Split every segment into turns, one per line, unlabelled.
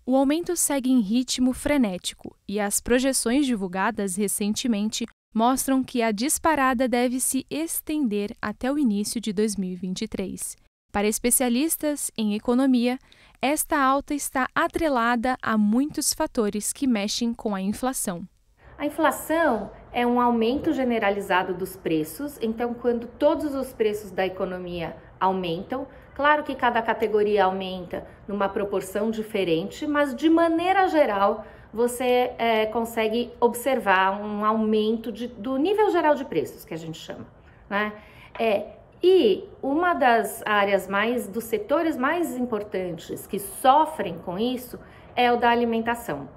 O aumento segue em ritmo frenético e as projeções divulgadas recentemente mostram que a disparada deve se estender até o início de 2023. Para especialistas em economia, esta alta está atrelada a muitos fatores que mexem com a inflação.
A inflação é um aumento generalizado dos preços, então quando todos os preços da economia aumentam, claro que cada categoria aumenta numa proporção diferente, mas de maneira geral você consegue observar um aumento do nível geral de preços, que a gente chama, né? E uma das áreas dos setores mais importantes que sofrem com isso é o da alimentação.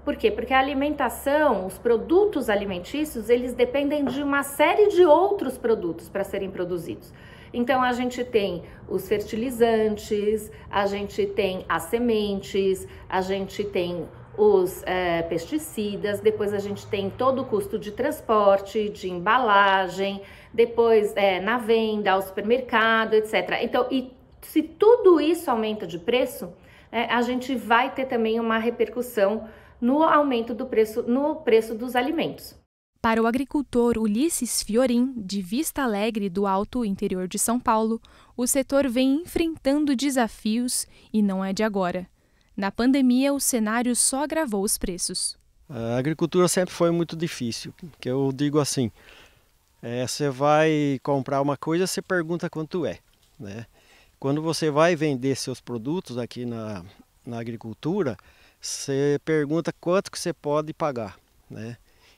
Por quê? Porque a alimentação, os produtos alimentícios, eles dependem de uma série de outros produtos para serem produzidos. Então, a gente tem os fertilizantes, a gente tem as sementes, a gente tem os pesticidas, depois a gente tem todo o custo de transporte, de embalagem, depois na venda, ao supermercado, etc. Então, e se tudo isso aumenta de preço, a gente vai ter também uma repercussão no aumento do preço, no preço dos alimentos.
Para o agricultor Ulisses Fiorin, de Vista Alegre do Alto Interior de São Paulo, o setor vem enfrentando desafios e não é de agora. Na pandemia, o cenário só agravou os preços.
A agricultura sempre foi muito difícil, que eu digo assim, você vai comprar uma coisa, você pergunta quanto é, né? Quando você vai vender seus produtos aqui na agricultura, você pergunta quanto que você pode pagar, né?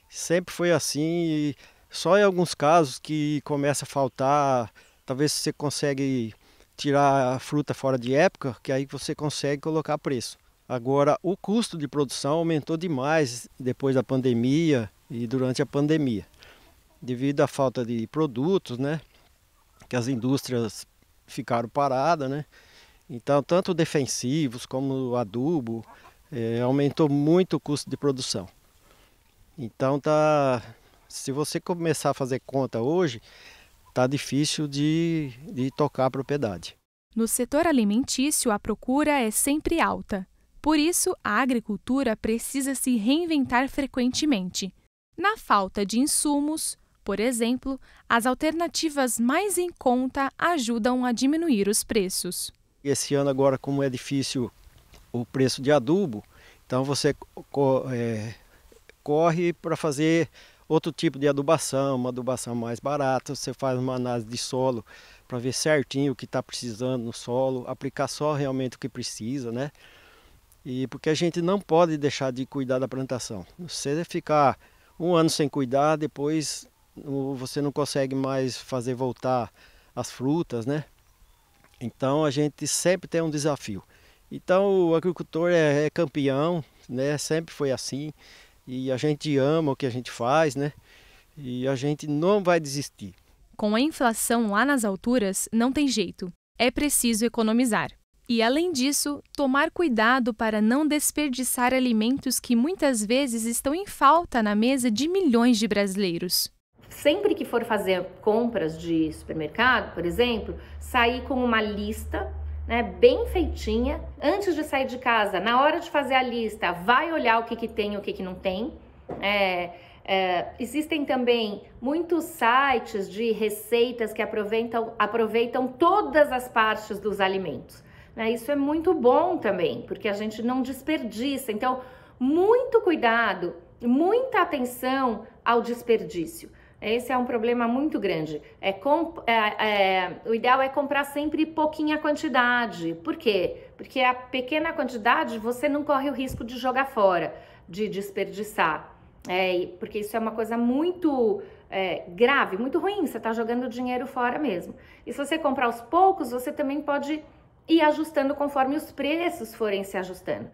Sempre foi assim e só em alguns casos que começa a faltar, talvez você consegue tirar a fruta fora de época, que aí você consegue colocar preço. Agora, o custo de produção aumentou demais depois da pandemia e durante a pandemia, devido à falta de produtos, né? Que as indústrias ficaram paradas, né? Então, tanto defensivos como adubo, aumentou muito o custo de produção. Então, se você começar a fazer conta hoje, está difícil de tocar a propriedade.
No setor alimentício, a procura é sempre alta. Por isso, a agricultura precisa se reinventar frequentemente. Na falta de insumos, por exemplo, as alternativas mais em conta ajudam a diminuir os preços.
Esse ano agora, como é difícil o preço de adubo, então você corre para fazer outro tipo de adubação, uma adubação mais barata. Você faz uma análise de solo para ver certinho o que está precisando no solo, aplicar só realmente o que precisa, né? E porque a gente não pode deixar de cuidar da plantação. Se você ficar um ano sem cuidar, depois você não consegue mais fazer voltar as frutas, né? Então a gente sempre tem um desafio. Então o agricultor é campeão, né? Sempre foi assim. E a gente ama o que a gente faz, né? E a gente não vai desistir.
Com a inflação lá nas alturas, não tem jeito. É preciso economizar. E, além disso, tomar cuidado para não desperdiçar alimentos que muitas vezes estão em falta na mesa de milhões de brasileiros.
Sempre que for fazer compras de supermercado, por exemplo, sair com uma lista, né, bem feitinha, antes de sair de casa. Na hora de fazer a lista, vai olhar o que tem e o que não tem. Existem também muitos sites de receitas que aproveitam todas as partes dos alimentos. Isso é muito bom também, porque a gente não desperdiça. Então, muito cuidado, muita atenção ao desperdício. Esse é um problema muito grande. O ideal é comprar sempre pouquinha quantidade. Por quê? Porque a pequena quantidade você não corre o risco de jogar fora, de desperdiçar. Porque isso é uma coisa muito grave, muito ruim. Você está jogando dinheiro fora mesmo. E se você comprar aos poucos, você também pode ir ajustando conforme os preços forem se ajustando.